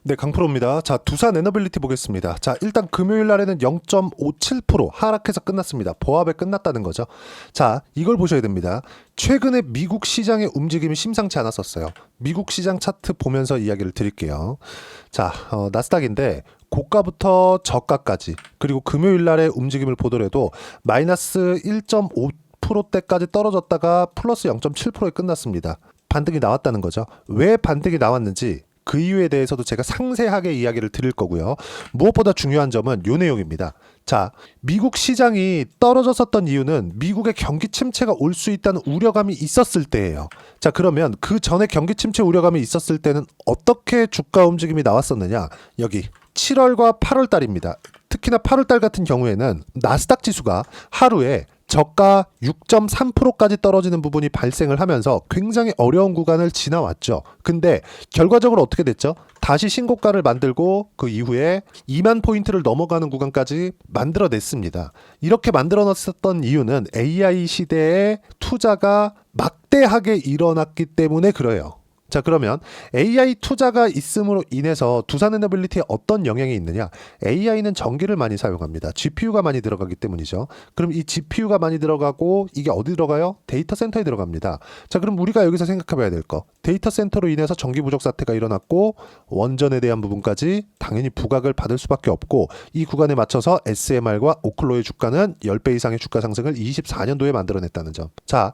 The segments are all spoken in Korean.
네, 강프로입니다. 자, 두산 에너빌리티 보겠습니다. 자, 일단 금요일 날에는 0.57% 하락해서 끝났습니다. 보합에 끝났다는 거죠. 자, 이걸 보셔야 됩니다. 최근에 미국 시장의 움직임이 심상치 않았었어요. 미국 시장 차트 보면서 이야기를 드릴게요. 자, 나스닥인데 고가부터 저가까지 그리고 금요일 날의 움직임을 보더라도 마이너스 1.5%대까지 떨어졌다가 플러스 0.7%에 끝났습니다. 반등이 나왔다는 거죠. 왜 반등이 나왔는지 그 이유에 대해서도 제가 상세하게 이야기를 드릴 거고요. 무엇보다 중요한 점은 요 내용입니다. 자, 미국 시장이 떨어졌었던 이유는 미국의 경기 침체가 올 수 있다는 우려감이 있었을 때예요. 자, 그러면 그 전에 경기 침체 우려감이 있었을 때는 어떻게 주가 움직임이 나왔었느냐? 여기 7월과 8월 달입니다. 특히나 8월 달 같은 경우에는 나스닥 지수가 하루에 저가 6.3%까지 떨어지는 부분이 발생을 하면서 굉장히 어려운 구간을 지나왔죠. 근데 결과적으로 어떻게 됐죠? 다시 신고가를 만들고 그 이후에 2만 포인트를 넘어가는 구간까지 만들어냈습니다. 이렇게 만들어냈었던 이유는 AI 시대에 투자가 막대하게 일어났기 때문에 그래요. 자, 그러면 AI 투자가 있음으로 인해서 두산에너빌리티에 어떤 영향이 있느냐? AI는 전기를 많이 사용합니다. GPU가 많이 들어가기 때문이죠. 그럼 이 GPU가 많이 들어가고 이게 어디 들어가요? 데이터 센터에 들어갑니다. 자, 그럼 우리가 여기서 생각해 봐야 될 거. 데이터 센터로 인해서 전기 부족 사태가 일어났고 원전에 대한 부분까지 당연히 부각을 받을 수밖에 없고 이 구간에 맞춰서 SMR과 오클로의 주가는 10배 이상의 주가 상승을 24년도에 만들어냈다는 점. 자,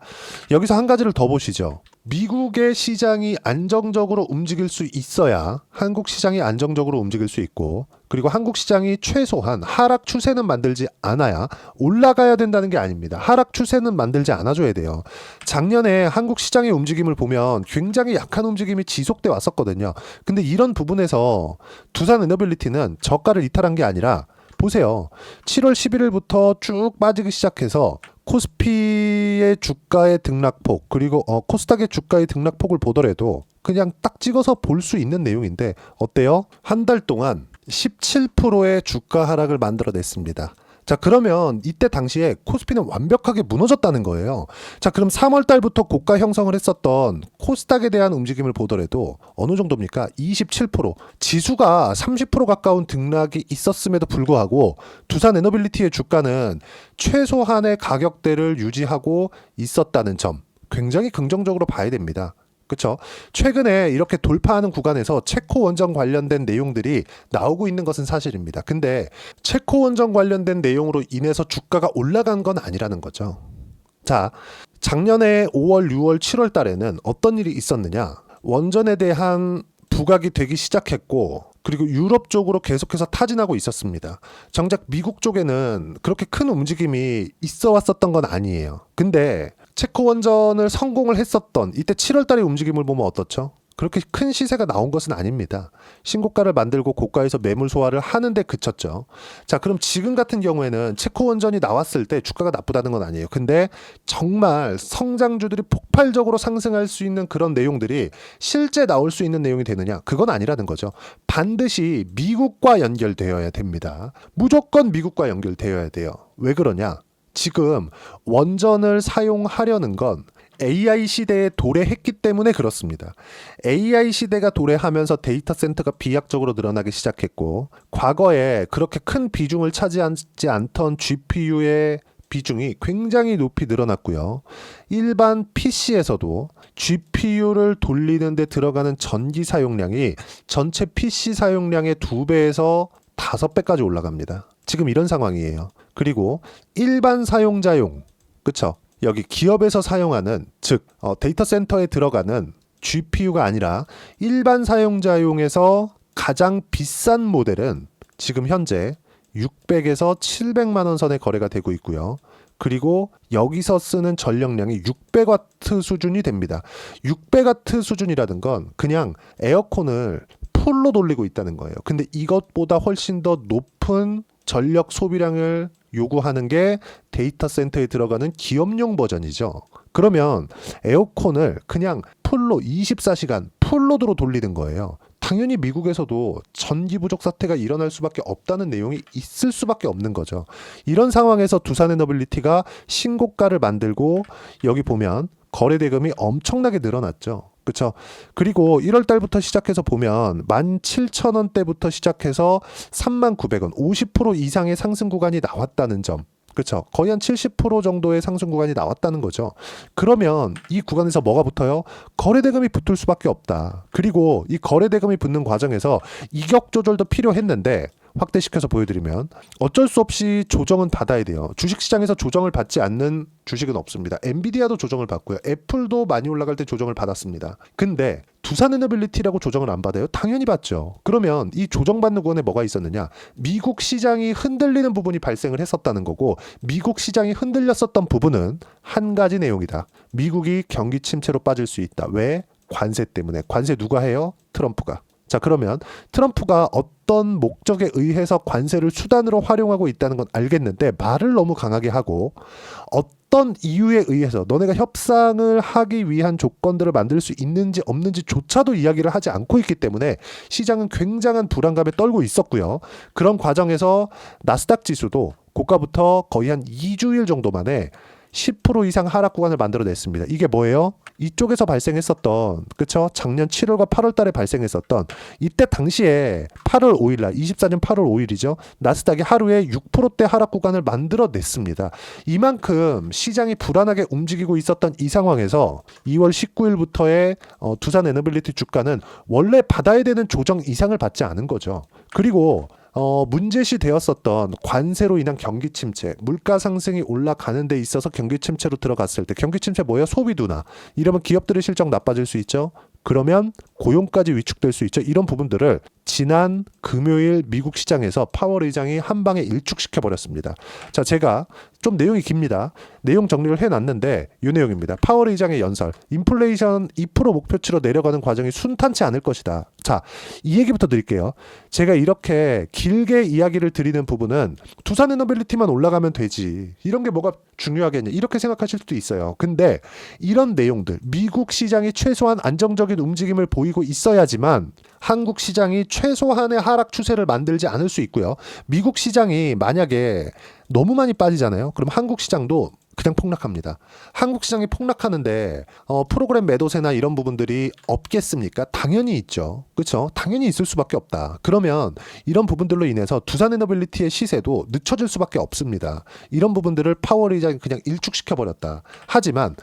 여기서 한 가지를 더 보시죠. 미국의 시장이 안정적으로 움직일 수 있어야 한국 시장이 안정적으로 움직일 수 있고 그리고 한국 시장이 최소한 하락 추세는 만들지 않아야 올라가야 된다는 게 아닙니다. 하락 추세는 만들지 않아줘야 돼요. 작년에 한국 시장의 움직임을 보면 굉장히 약한 움직임이 지속돼 왔었거든요. 근데 이런 부분에서 두산에너빌리티는 저가를 이탈한 게 아니라 보세요. 7월 11일부터 쭉 빠지기 시작해서 코스피의 주가의 등락폭 그리고 코스닥의 주가의 등락폭을 보더라도 그냥 딱 찍어서 볼 수 있는 내용인데 어때요? 한 달 동안 17%의 주가 하락을 만들어냈습니다. 자, 그러면 이때 당시에 코스피는 완벽하게 무너졌다는 거예요. 자, 그럼 3월 달부터 고가 형성을 했었던 코스닥에 대한 움직임을 보더라도 어느 정도입니까? 27%. 지수가 30% 가까운 등락이 있었음에도 불구하고 두산에너빌리티의 주가는 최소한의 가격대를 유지하고 있었다는 점. 굉장히 긍정적으로 봐야 됩니다. 그렇죠? 최근에 이렇게 돌파하는 구간에서 체코 원전 관련된 내용들이 나오고 있는 것은 사실입니다. 근데 체코 원전 관련된 내용으로 인해서 주가가 올라간 건 아니라는 거죠. 자, 작년에 5월, 6월, 7월 달에는 어떤 일이 있었느냐? 원전에 대한 부각이 되기 시작했고 그리고 유럽 쪽으로 계속해서 타진하고 있었습니다. 정작 미국 쪽에는 그렇게 큰 움직임이 있어 왔었던 건 아니에요. 근데 체코 원전을 성공을 했었던 이때 7월 달의 움직임을 보면 어떻죠? 그렇게 큰 시세가 나온 것은 아닙니다. 신고가를 만들고 고가에서 매물 소화를 하는데 그쳤죠. 자, 그럼 지금 같은 경우에는 체코 원전이 나왔을 때 주가가 나쁘다는 건 아니에요. 근데 정말 성장주들이 폭발적으로 상승할 수 있는 그런 내용들이 실제 나올 수 있는 내용이 되느냐? 그건 아니라는 거죠. 반드시 미국과 연결되어야 됩니다. 무조건 미국과 연결되어야 돼요. 왜 그러냐? 지금 원전을 사용하려는 건 AI 시대에 도래했기 때문에 그렇습니다. AI 시대가 도래하면서 데이터 센터가 비약적으로 늘어나기 시작했고 과거에 그렇게 큰 비중을 차지하지 않던 GPU의 비중이 굉장히 높이 늘어났고요. 일반 PC에서도 GPU를 돌리는 데 들어가는 전기 사용량이 전체 PC 사용량의 2배에서 5배까지 올라갑니다. 지금 이런 상황이에요. 그리고 일반 사용자용, 그쵸? 여기 기업에서 사용하는, 즉 데이터 센터에 들어가는 GPU가 아니라 일반 사용자용에서 가장 비싼 모델은 지금 현재 600에서 700만 원 선에 거래가 되고 있고요. 그리고 여기서 쓰는 전력량이 600와트 수준이 됩니다. 600와트 수준이라는 건 그냥 에어컨을 풀로 돌리고 있다는 거예요. 근데 이것보다 훨씬 더 높은 전력 소비량을 요구하는 게 데이터 센터에 들어가는 기업용 버전이죠. 그러면 에어컨을 그냥 풀로 24시간 풀로드로 돌리는 거예요. 당연히 미국에서도 전기 부족 사태가 일어날 수밖에 없다는 내용이 있을 수밖에 없는 거죠. 이런 상황에서 두산에너빌리티가 신고가를 만들고 여기 보면 거래 대금이 엄청나게 늘어났죠. 그쵸? 그리고 1월 달부터 시작해서 보면 17,000원대부터 시작해서 39,000원, 50% 이상의 상승 구간이 나왔다는 점. 그쵸? 거의 한 70% 정도의 상승 구간이 나왔다는 거죠. 그러면 이 구간에서 뭐가 붙어요? 거래대금이 붙을 수밖에 없다. 그리고 이 거래대금이 붙는 과정에서 이격 조절도 필요했는데 확대시켜서 보여드리면 어쩔 수 없이 조정은 받아야 돼요. 주식시장에서 조정을 받지 않는 주식은 없습니다. 엔비디아도 조정을 받고요. 애플도 많이 올라갈 때 조정을 받았습니다. 근데 두산에너빌리티라고 조정을 안 받아요? 당연히 받죠. 그러면 이 조정받는 구간에 뭐가 있었느냐? 미국 시장이 흔들리는 부분이 발생을 했었다는 거고, 미국 시장이 흔들렸었던 부분은 한 가지 내용이다. 미국이 경기 침체로 빠질 수 있다. 왜? 관세 때문에. 관세 누가 해요? 트럼프가. 자, 그러면 트럼프가 어떤 목적에 의해서 관세를 수단으로 활용하고 있다는 건 알겠는데 말을 너무 강하게 하고 어떤 이유에 의해서 너네가 협상을 하기 위한 조건들을 만들 수 있는지 없는지조차도 이야기를 하지 않고 있기 때문에 시장은 굉장한 불안감에 떨고 있었고요. 그런 과정에서 나스닥 지수도 고가부터 거의 한 2주일 정도 만에 10% 이상 하락 구간을 만들어냈습니다. 이게 뭐예요? 이쪽에서 발생했었던, 그쵸? 작년 7월과 8월 달에 발생했었던, 이때 당시에 8월 5일날, 24년 8월 5일이죠. 나스닥이 하루에 6%대 하락 구간을 만들어냈습니다. 이만큼 시장이 불안하게 움직이고 있었던 이 상황에서 2월 19일부터의 두산에너빌리티 주가는 원래 받아야 되는 조정 이상을 받지 않은 거죠. 그리고 문제시 되었었던 관세로 인한 경기 침체, 물가 상승이 올라가는 데 있어서 경기 침체로 들어갔을 때, 경기 침체 뭐예요? 소비 둔화. 이러면 기업들의 실적 나빠질 수 있죠. 그러면 고용까지 위축될 수 있죠. 이런 부분들을 지난 금요일 미국 시장에서 파월 의장이 한 방에 일축시켜 버렸습니다. 자, 제가 좀 내용이 깁니다. 내용 정리를 해놨는데 이 내용입니다. 파월 의장의 연설, 인플레이션 2% 목표치로 내려가는 과정이 순탄치 않을 것이다. 자, 이 얘기부터 드릴게요. 제가 이렇게 길게 이야기를 드리는 부분은 두산에너빌리티만 올라가면 되지, 이런 게 뭐가 중요하겠냐, 이렇게 생각하실 수도 있어요. 근데 이런 내용들, 미국 시장이 최소한 안정적인 움직임을 보이고 있어야지만 한국 시장이 최소한의 하락 추세를 만들지 않을 수 있고요. 미국 시장이 만약에 너무 많이 빠지잖아요. 그럼 한국 시장도 그냥 폭락합니다. 한국 시장이 폭락하는데 프로그램 매도세나 이런 부분들이 없겠습니까? 당연히 있죠. 그렇죠? 당연히 있을 수밖에 없다. 그러면 이런 부분들로 인해서 두산에너빌리티의 시세도 늦춰질 수밖에 없습니다. 이런 부분들을 파월 의장이 그냥 일축시켜버렸다. 하지만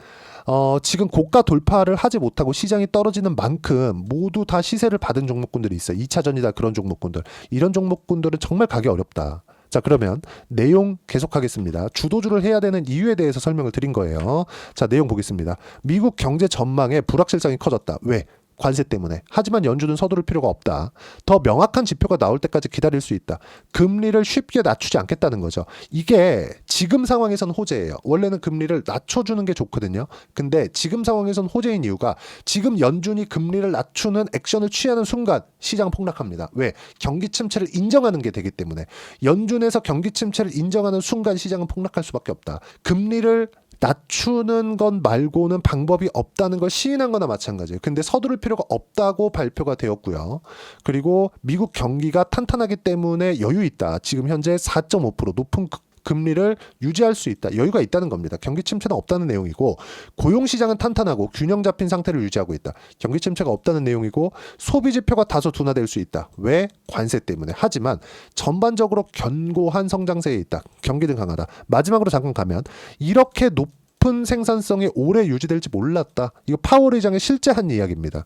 지금 고가 돌파를 하지 못하고 시장이 떨어지는 만큼 모두 다 시세를 받은 종목군들이 있어요. 2차전이다 그런 종목군들. 이런 종목군들은 정말 가기 어렵다. 자, 그러면 내용 계속하겠습니다. 주도주를 해야 되는 이유에 대해서 설명을 드린 거예요. 자, 내용 보겠습니다. 미국 경제 전망에 불확실성이 커졌다. 왜? 관세 때문에. 하지만 연준은 서두를 필요가 없다. 더 명확한 지표가 나올 때까지 기다릴 수 있다. 금리를 쉽게 낮추지 않겠다는 거죠. 이게 지금 상황에선 호재예요. 원래는 금리를 낮춰주는 게 좋거든요. 근데 지금 상황에선 호재인 이유가 지금 연준이 금리를 낮추는 액션을 취하는 순간 시장 폭락합니다. 왜? 경기 침체를 인정하는 게 되기 때문에. 연준에서 경기 침체를 인정하는 순간 시장은 폭락할 수밖에 없다. 금리를 낮추는 건 말고는 방법이 없다는 걸 시인한 거나 마찬가지예요. 근데 서두를 필요가 없다고 발표가 되었고요. 그리고 미국 경기가 탄탄하기 때문에 여유 있다. 지금 현재 4.5% 높은 금리를 유지할 수 있다. 여유가 있다는 겁니다. 경기 침체는 없다는 내용이고, 고용시장은 탄탄하고 균형 잡힌 상태를 유지하고 있다. 경기 침체가 없다는 내용이고, 소비 지표가 다소 둔화될 수 있다. 왜? 관세 때문에. 하지만 전반적으로 견고한 성장세에 있다. 경기는 강하다. 마지막으로 잠깐 가면, 이렇게 높은 생산성이 오래 유지될지 몰랐다. 이거 파월 의장의 실제 한 이야기입니다.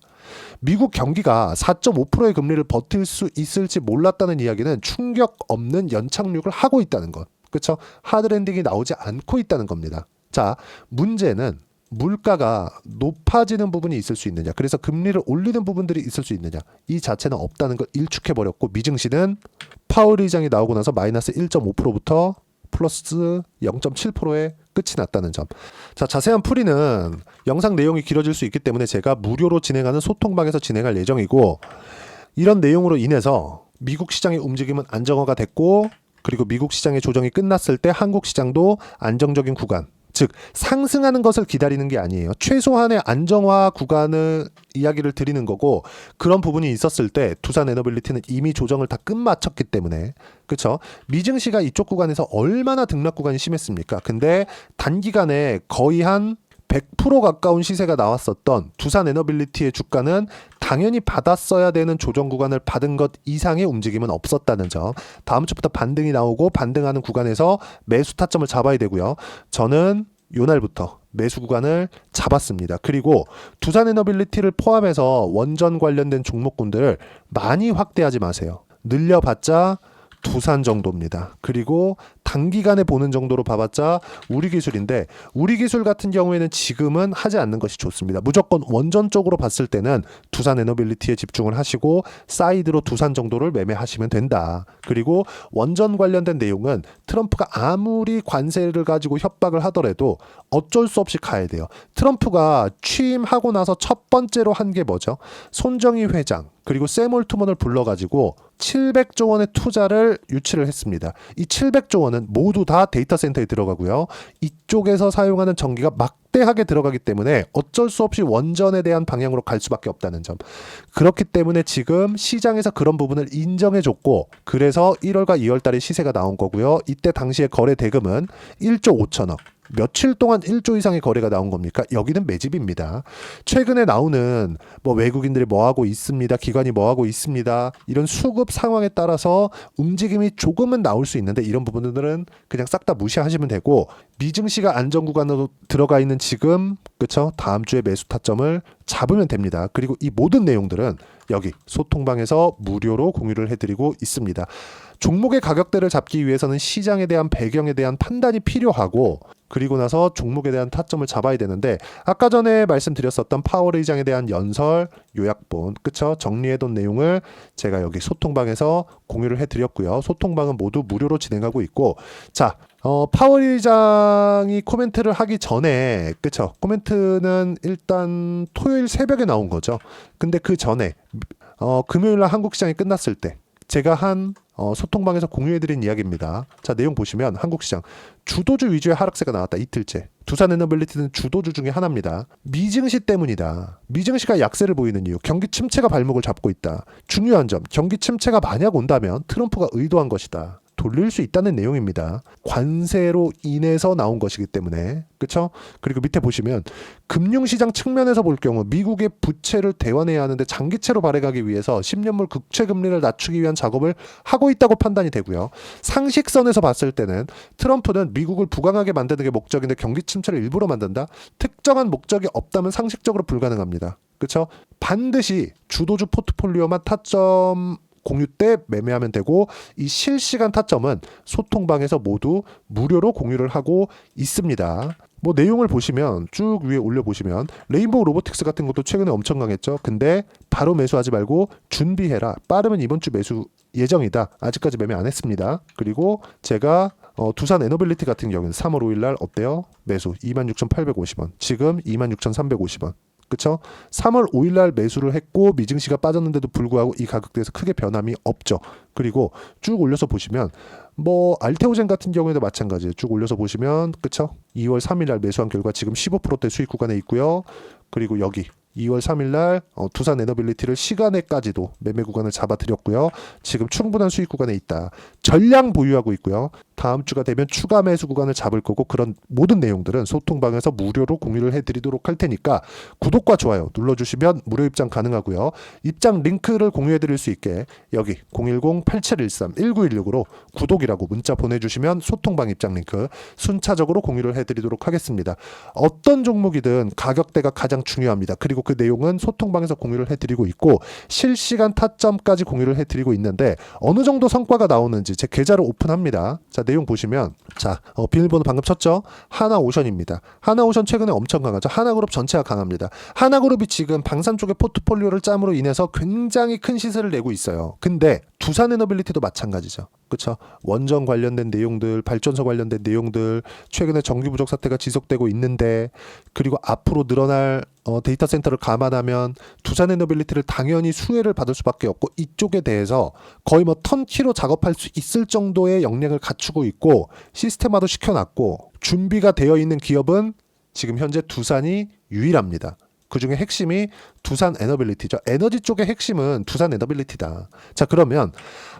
미국 경기가 4.5%의 금리를 버틸 수 있을지 몰랐다는 이야기는 충격 없는 연착륙을 하고 있다는 것. 그렇죠? 하드랜딩이 나오지 않고 있다는 겁니다. 자, 문제는 물가가 높아지는 부분이 있을 수 있느냐, 그래서 금리를 올리는 부분들이 있을 수 있느냐, 이 자체는 없다는 걸 일축해버렸고, 미증시는 파월 의장이 나오고 나서 마이너스 1.5%부터 플러스 0.7%에 끝이 났다는 점. 자, 자세한 풀이는 영상 내용이 길어질 수 있기 때문에 제가 무료로 진행하는 소통방에서 진행할 예정이고, 이런 내용으로 인해서 미국 시장의 움직임은 안정화가 됐고, 그리고 미국 시장의 조정이 끝났을 때 한국 시장도 안정적인 구간, 즉 상승하는 것을 기다리는 게 아니에요. 최소한의 안정화 구간을 이야기를 드리는 거고, 그런 부분이 있었을 때 두산에너빌리티는 이미 조정을 다 끝마쳤기 때문에, 그렇죠? 미증시가 이쪽 구간에서 얼마나 등락 구간이 심했습니까? 근데 단기간에 거의 한 100% 가까운 시세가 나왔었던 두산 에너빌리티의 주가는 당연히 받았어야 되는 조정 구간을 받은 것 이상의 움직임은 없었다는 점. 다음 주부터 반등이 나오고 반등하는 구간에서 매수 타점을 잡아야 되고요. 저는 요날부터 매수 구간을 잡았습니다. 그리고 두산 에너빌리티를 포함해서 원전 관련된 종목군들을 많이 확대하지 마세요. 늘려봤자 두산 정도입니다. 그리고 단기간에 보는 정도로 봐봤자 우리기술인데, 우리기술 같은 경우에는 지금은 하지 않는 것이 좋습니다. 무조건 원전 쪽으로 봤을 때는 두산 에너빌리티에 집중을 하시고 사이드로 두산 정도를 매매하시면 된다. 그리고 원전 관련된 내용은 트럼프가 아무리 관세를 가지고 협박을 하더라도 어쩔 수 없이 가야 돼요. 트럼프가 취임하고 나서 첫 번째로 한 게 뭐죠? 손정희 회장 그리고 샘 올트먼을 불러가지고 700조 원의 투자를 유치를 했습니다. 이 700조 원은 모두 다 데이터 센터에 들어가고요. 이쪽에서 사용하는 전기가 막대하게 들어가기 때문에 어쩔 수 없이 원전에 대한 방향으로 갈 수밖에 없다는 점. 그렇기 때문에 지금 시장에서 그런 부분을 인정해줬고, 그래서 1월과 2월 달에 시세가 나온 거고요. 이때 당시에 거래 대금은 1조 5천억. 며칠 동안 1조 이상의 거래가 나온 겁니까? 여기는 매집입니다. 최근에 나오는 뭐 외국인들이 뭐 하고 있습니다, 기관이 뭐 하고 있습니다, 이런 수급 상황에 따라서 움직임이 조금은 나올 수 있는데 이런 부분들은 그냥 싹 다 무시하시면 되고, 미증시가 안전 구간으로 들어가 있는 지금, 그쵸? 다음 주에 매수 타점을 잡으면 됩니다. 그리고 이 모든 내용들은 여기 소통방에서 무료로 공유를 해드리고 있습니다. 종목의 가격대를 잡기 위해서는 시장에 대한 배경에 대한 판단이 필요하고, 그리고 나서 종목에 대한 타점을 잡아야 되는데, 아까 전에 말씀드렸었던 파월 의장에 대한 연설 요약본, 그쵸? 정리해둔 내용을 제가 여기 소통방에서 공유를 해드렸고요. 소통방은 모두 무료로 진행하고 있고, 자, 파월 의장이 코멘트를 하기 전에, 그쵸? 코멘트는 일단 토요일 새벽에 나온 거죠. 근데 그 전에 금요일날 한국 시장이 끝났을 때 제가 한 소통방에서 공유해드린 이야기입니다. 자, 내용 보시면 한국시장 주도주 위주의 하락세가 나왔다. 이틀째. 두산 에너빌리티는 주도주 중에 하나입니다. 미증시 때문이다. 미증시가 약세를 보이는 이유, 경기 침체가 발목을 잡고 있다. 중요한 점, 경기 침체가 만약 온다면 트럼프가 의도한 것이다. 돌릴 수 있다는 내용입니다. 관세로 인해서 나온 것이기 때문에, 그렇죠? 그리고 밑에 보시면 금융시장 측면에서 볼 경우 미국의 부채를 대환해야 하는데 장기채로 발행하기 위해서 10년물 국채 금리를 낮추기 위한 작업을 하고 있다고 판단이 되고요. 상식선에서 봤을 때는 트럼프는 미국을 부강하게 만드는 게 목적인데 경기 침체를 일부러 만든다? 특정한 목적이 없다면 상식적으로 불가능합니다. 그렇죠? 반드시 주도주 포트폴리오만 타점 공유 때 매매하면 되고, 이 실시간 타점은 소통방에서 모두 무료로 공유를 하고 있습니다. 뭐 내용을 보시면 쭉 위에 올려보시면 레인보우 로보틱스 같은 것도 최근에 엄청 강했죠. 근데 바로 매수하지 말고 준비해라. 빠르면 이번 주 매수 예정이다. 아직까지 매매 안 했습니다. 그리고 제가 두산 에너빌리티 같은 경우는 3월 5일 날 어때요? 매수 26,850원. 지금 26,350원. 그쵸? 3월 5일 날 매수를 했고 미증시가 빠졌는데도 불구하고 이 가격대에서 크게 변함이 없죠. 그리고 쭉 올려서 보시면 뭐 알테오젠 같은 경우에도 마찬가지예요. 쭉 올려서 보시면, 그쵸? 2월 3일 날 매수한 결과 지금 15%대 수익 구간에 있고요. 그리고 여기 2월 3일 날 두산 에너빌리티를 시간에까지도 매매 구간을 잡아드렸고요. 지금 충분한 수익 구간에 있다. 전량 보유하고 있고요. 다음 주가 되면 추가 매수 구간을 잡을 거고, 그런 모든 내용들은 소통방에서 무료로 공유를 해드리도록 할 테니까 구독과 좋아요 눌러주시면 무료 입장 가능하고요. 입장 링크를 공유해드릴 수 있게 여기 010-8713-1916으로 구독이라고 문자 보내주시면 소통방 입장 링크 순차적으로 공유를 해드리도록 하겠습니다. 어떤 종목이든 가격대가 가장 중요합니다. 그리고 그 내용은 소통방에서 공유를 해드리고 있고, 실시간 타점까지 공유를 해드리고 있는데 어느 정도 성과가 나오는지 제 계좌를 오픈합니다. 자, 내용 보시면, 자, 비밀번호 방금 쳤죠? 하나오션입니다. 하나오션 최근에 엄청 강하죠. 하나그룹 전체가 강합니다. 하나그룹이 지금 방산 쪽의 포트폴리오를 짬으로 인해서 굉장히 큰 시세를 내고 있어요. 근데 두산 에너빌리티도 마찬가지죠. 그렇죠? 원전 관련된 내용들, 발전소 관련된 내용들, 최근에 전기 부족 사태가 지속되고 있는데, 그리고 앞으로 늘어날 데이터 센터를 감안하면 두산 에너빌리티를 당연히 수혜를 받을 수밖에 없고, 이쪽에 대해서 거의 뭐 턴키로 작업할 수 있을 정도의 역량을 갖추고 있고 시스템화도 시켜놨고 준비가 되어 있는 기업은 지금 현재 두산이 유일합니다. 그 중에 핵심이 두산 에너빌리티죠. 에너지 쪽의 핵심은 두산 에너빌리티다. 자, 그러면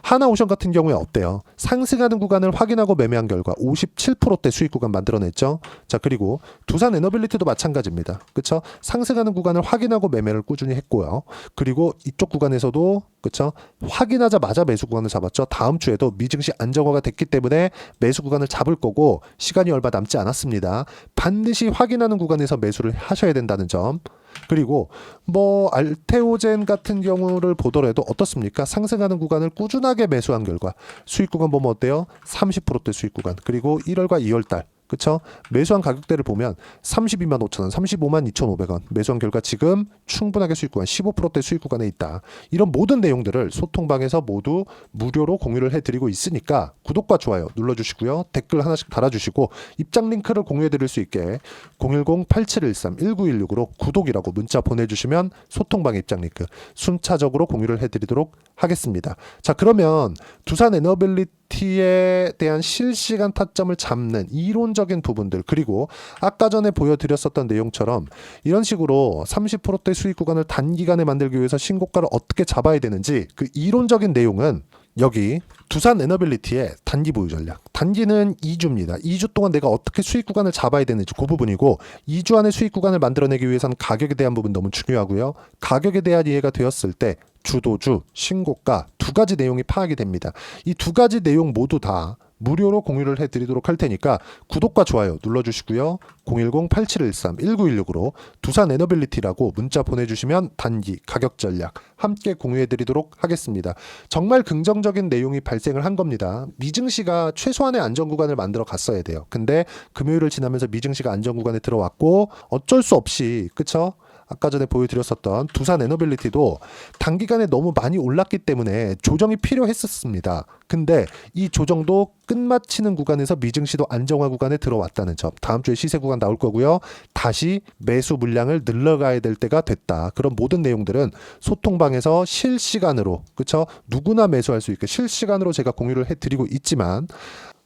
하나오션 같은 경우에 어때요? 상승하는 구간을 확인하고 매매한 결과 57%대 수익 구간 만들어냈죠. 자, 그리고 두산 에너빌리티도 마찬가지입니다. 그쵸? 상승하는 구간을 확인하고 매매를 꾸준히 했고요. 그리고 이쪽 구간에서도 그쵸? 확인하자마자 매수 구간을 잡았죠. 다음 주에도 미증시 안정화가 됐기 때문에 매수 구간을 잡을 거고 시간이 얼마 남지 않았습니다. 반드시 확인하는 구간에서 매수를 하셔야 된다는 점. 그리고 뭐 알테오젠 같은 경우를 보더라도 어떻습니까? 상승하는 구간을 꾸준하게 매수한 결과 수익 구간 보면 어때요? 30%대 수익 구간. 그리고 1월과 2월 달 그쵸? 매수한 가격대를 보면 32만 5천원, 35만 2,500원 매수한 결과 지금 충분하게 수익 구간 15%대 수익 구간에 있다. 이런 모든 내용들을 소통방에서 모두 무료로 공유를 해드리고 있으니까 구독과 좋아요 눌러주시고요. 댓글 하나씩 달아주시고 입장 링크를 공유해드릴 수 있게 010-8713-1916으로 구독이라고 문자 보내주시면 소통방 입장 링크 순차적으로 공유를 해드리도록 하겠습니다. 자, 그러면 두산 에너빌리티에 대한 실시간 타점을 잡는 이론적인 부분들 그리고 아까 전에 보여드렸었던 내용처럼 이런 식으로 30%대 수익 구간을 단기간에 만들기 위해서 신고가를 어떻게 잡아야 되는지 그 이론적인 내용은 여기 두산 에너빌리티의 단기 보유 전략. 단기는 2주입니다. 2주 동안 내가 어떻게 수익 구간을 잡아야 되는지 그 부분이고 2주 안에 수익 구간을 만들어내기 위해서는 가격에 대한 부분 너무 중요하고요. 가격에 대한 이해가 되었을 때 주도주, 신고가 두 가지 내용이 파악이 됩니다. 이 두 가지 내용 모두 다 무료로 공유를 해드리도록 할 테니까 구독과 좋아요 눌러주시고요. 010-8713-1916으로 두산 에너빌리티라고 문자 보내주시면 단기 가격 전략 함께 공유해드리도록 하겠습니다. 정말 긍정적인 내용이 발생을 한 겁니다. 미증시가 최소한의 안전 구간을 만들어 갔어야 돼요. 근데 금요일을 지나면서 미증시가 안전 구간에 들어왔고 어쩔 수 없이 그쵸? 아까 전에 보여드렸었던 두산 에너빌리티도 단기간에 너무 많이 올랐기 때문에 조정이 필요했었습니다. 근데 이 조정도 끝마치는 구간에서 미증시도 안정화 구간에 들어왔다는 점. 다음 주에 시세 구간 나올 거고요. 다시 매수 물량을 늘려가야 될 때가 됐다. 그런 모든 내용들은 소통방에서 실시간으로 그쵸? 누구나 매수할 수 있게 실시간으로 제가 공유를 해드리고 있지만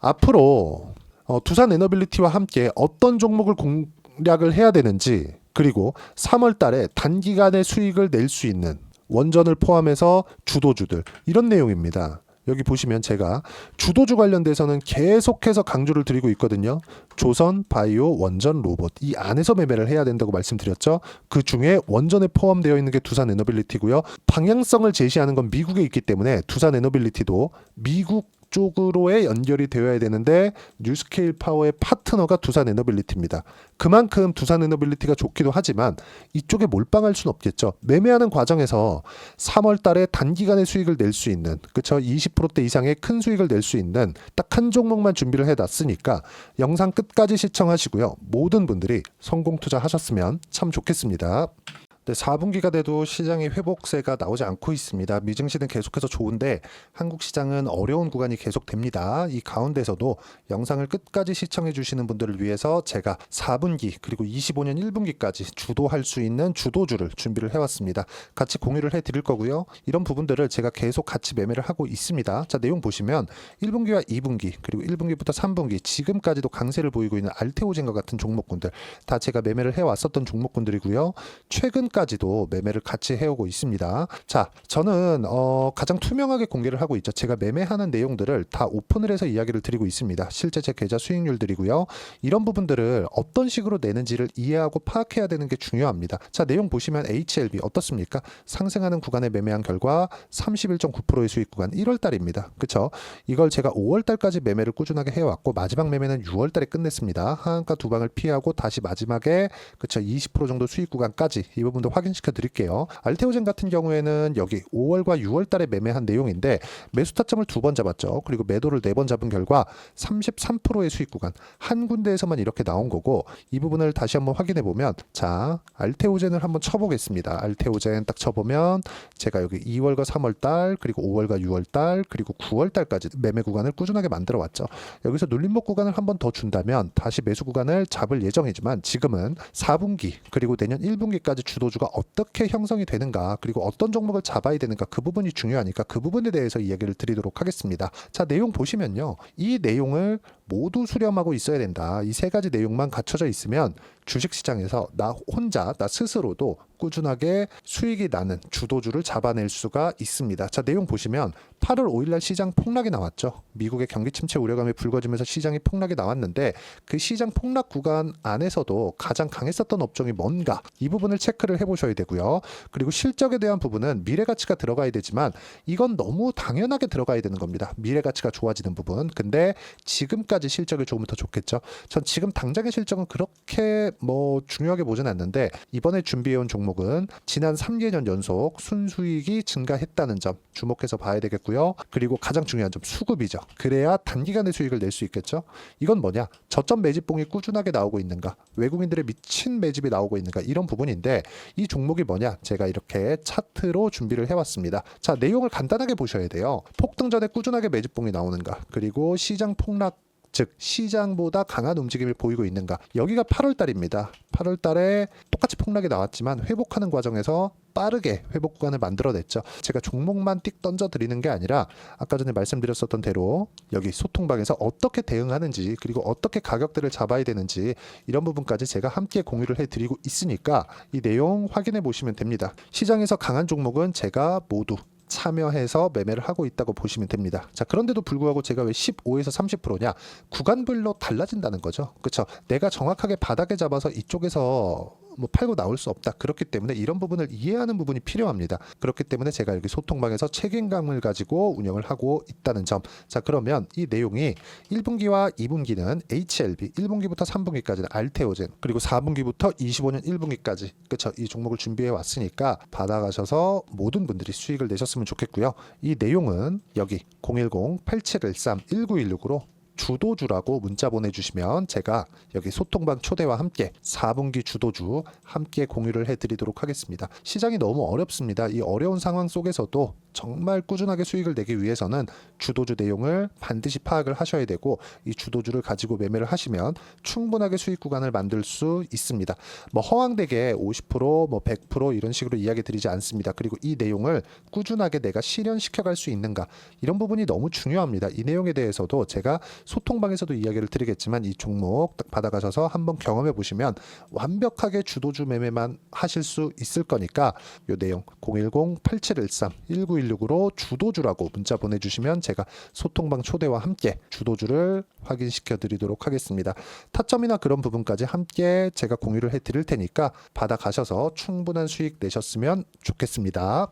앞으로 두산 에너빌리티와 함께 어떤 종목을 공략을 해야 되는지 그리고 3월 달에 단기간에 수익을 낼 수 있는 원전을 포함해서 주도주들 이런 내용입니다. 여기 보시면 제가 주도주 관련돼서는 계속해서 강조를 드리고 있거든요. 조선, 바이오, 원전, 로봇 이 안에서 매매를 해야 된다고 말씀드렸죠. 그 중에 원전에 포함되어 있는 게 두산 에너빌리티고요. 방향성을 제시하는 건 미국에 있기 때문에 두산 에너빌리티도 미국 쪽으로의 연결이 되어야 되는데 뉴스케일 파워의 파트너가 두산 에너빌리티입니다. 그만큼 두산 에너빌리티가 좋기도 하지만 이쪽에 몰빵할 수는 없겠죠. 매매하는 과정에서 3월 달에 단기간에 수익을 낼 수 있는 그쵸 20%대 이상의 큰 수익을 낼 수 있는 딱 한 종목만 준비를 해놨으니까 영상 끝까지 시청하시고요. 모든 분들이 성공 투자하셨으면 참 좋겠습니다. 4분기가 돼도 시장의 회복세가 나오지 않고 있습니다. 미증시는 계속해서 좋은데 한국 시장은 어려운 구간이 계속됩니다. 이 가운데서도 영상을 끝까지 시청해 주시는 분들을 위해서 제가 4분기 그리고 25년 1분기까지 주도할 수 있는 주도주를 준비를 해왔습니다. 같이 공유를 해드릴 거고요. 이런 부분들을 제가 계속 같이 매매를 하고 있습니다. 자, 내용 보시면 1분기와 2분기 그리고 1분기부터 3분기 지금까지도 강세를 보이고 있는 알테오젠과 같은 종목군들 다 제가 매매를 해왔었던 종목군들이고요. 최근까지도 매매를 같이 해오고 있습니다. 자, 저는 가장 투명하게 공개를 하고 있죠. 제가 매매하는 내용들을 다 오픈을 해서 이야기를 드리고 있습니다. 실제 제 계좌 수익률들이고요. 이런 부분들을 어떤 식으로 내는지를 이해하고 파악해야 되는 게 중요합니다. 자, 내용 보시면 HLB 어떻습니까? 상승하는 구간에 매매한 결과 31.9%의 수익 구간 1월달입니다. 그쵸? 이걸 제가 5월달까지 매매를 꾸준하게 해왔고 마지막 매매는 6월달에 끝냈습니다. 하한가 두 방을 피하고 다시 마지막에 그쵸 20% 정도 수익 구간까지 이 부분도 확인시켜 드릴게요. 알테오젠 같은 경우에는 여기 5월과 6월 달에 매매한 내용인데 매수 타점을 2번 잡았죠. 그리고 매도를 4번 잡은 결과 33%의 수익 구간 한 군데에서만 이렇게 나온 거고 이 부분을 다시 한번 확인해 보면 자, 알테오젠을 한번 쳐보겠습니다. 알테오젠 딱 쳐보면 제가 여기 2월과 3월 달 그리고 5월과 6월 달 그리고 9월 달까지 매매 구간을 꾸준하게 만들어 왔죠. 여기서 눌림목 구간을 한번 더 준다면 다시 매수 구간을 잡을 예정이지만 지금은 4분기 그리고 내년 1분기까지 주도주가 어떻게 형성이 되는가 그리고 어떤 종목을 잡아야 되는가 그 부분이 중요하니까 그 부분에 대해서 이야기를 드리도록 하겠습니다. 자, 내용 보시면요. 이 내용을 모두 수렴하고 있어야 된다. 이 세 가지 내용만 갖춰져 있으면 주식시장에서 나 혼자, 나 스스로도 꾸준하게 수익이 나는 주도주를 잡아낼 수가 있습니다. 자, 내용 보시면 8월 5일날 시장 폭락이 나왔죠. 미국의 경기 침체 우려감이 불거지면서 시장이 폭락이 나왔는데 그 시장 폭락 구간 안에서도 가장 강했었던 업종이 뭔가, 이 부분을 체크를 해보셔야 되고요. 그리고 실적에 대한 부분은 미래가치가 들어가야 되지만 이건 너무 당연하게 들어가야 되는 겁니다. 미래가치가 좋아지는 부분. 근데 지금까지 실적이 조금 더 좋겠죠. 전 지금 당장의 실적은 그렇게 중요하게 보진 않는데, 이번에 준비해온 종목은 지난 3개년 연속 순수익이 증가했다는 점 주목해서 봐야 되겠고요. 그리고 가장 중요한 점, 수급이죠. 그래야 단기간에 수익을 낼 수 있겠죠. 이건 뭐냐? 저점 매집봉이 꾸준하게 나오고 있는가, 외국인들의 미친 매집이 나오고 있는가, 이런 부분인데 이 종목이 뭐냐? 제가 이렇게 차트로 준비를 해왔습니다. 자, 내용을 간단하게 보셔야 돼요. 폭등 전에 꾸준하게 매집봉이 나오는가, 그리고 시장 폭락, 즉 시장보다 강한 움직임을 보이고 있는가. 여기가 8월 달입니다. 8월 달에 똑같이 폭락이 나왔지만 회복하는 과정에서 빠르게 회복 구간을 만들어냈죠. 제가 종목만 띡 던져 드리는 게 아니라 아까 전에 말씀드렸었던 대로 여기 소통방에서 어떻게 대응하는지, 그리고 어떻게 가격대를 잡아야 되는지, 이런 부분까지 제가 함께 공유를 해드리고 있으니까 이 내용 확인해 보시면 됩니다. 시장에서 강한 종목은 제가 모두 참여해서 매매를 하고 있다고 보시면 됩니다. 자, 그런데도 불구하고 제가 왜 15에서 30%냐? 구간별로 달라진다는 거죠. 그렇죠? 내가 정확하게 바닥에 잡아서 이쪽에서 팔고 나올 수 없다. 그렇기 때문에 이런 부분을 이해하는 부분이 필요합니다. 그렇기 때문에 제가 여기 소통방에서 책임감을 가지고 운영을 하고 있다는 점. 자, 그러면 이 내용이 1분기와 2분기는 HLB, 1분기부터 3분기까지는 알테오젠, 그리고 4분기부터 25년 1분기까지, 그렇죠? 이 종목을 준비해 왔으니까 받아가셔서 모든 분들이 수익을 내셨으면 좋겠고요. 이 내용은 여기 010-8713-1916으로 주도주라고 문자 보내주시면 제가 여기 소통방 초대와 함께 4분기 주도주 함께 공유를 해드리도록 하겠습니다. 시장이 너무 어렵습니다. 이 어려운 상황 속에서도 정말 꾸준하게 수익을 내기 위해서는 주도주 내용을 반드시 파악을 하셔야 되고, 이 주도주를 가지고 매매를 하시면 충분하게 수익 구간을 만들 수 있습니다. 허황되게 50%, 100% 이런 식으로 이야기 드리지 않습니다. 그리고 이 내용을 꾸준하게 내가 실현시켜 갈 수 있는가, 이런 부분이 너무 중요합니다. 이 내용에 대해서도 제가 소통방에서도 이야기를 드리겠지만 이 종목 딱 받아가셔서 한번 경험해 보시면 완벽하게 주도주 매매만 하실 수 있을 거니까 이 내용 010-8713-1916으로 주도주라고 문자 보내주시면 제가 소통방 초대와 함께 주도주를 확인시켜 드리도록 하겠습니다. 타점이나 그런 부분까지 함께 제가 공유를 해 드릴 테니까 받아가셔서 충분한 수익 내셨으면 좋겠습니다.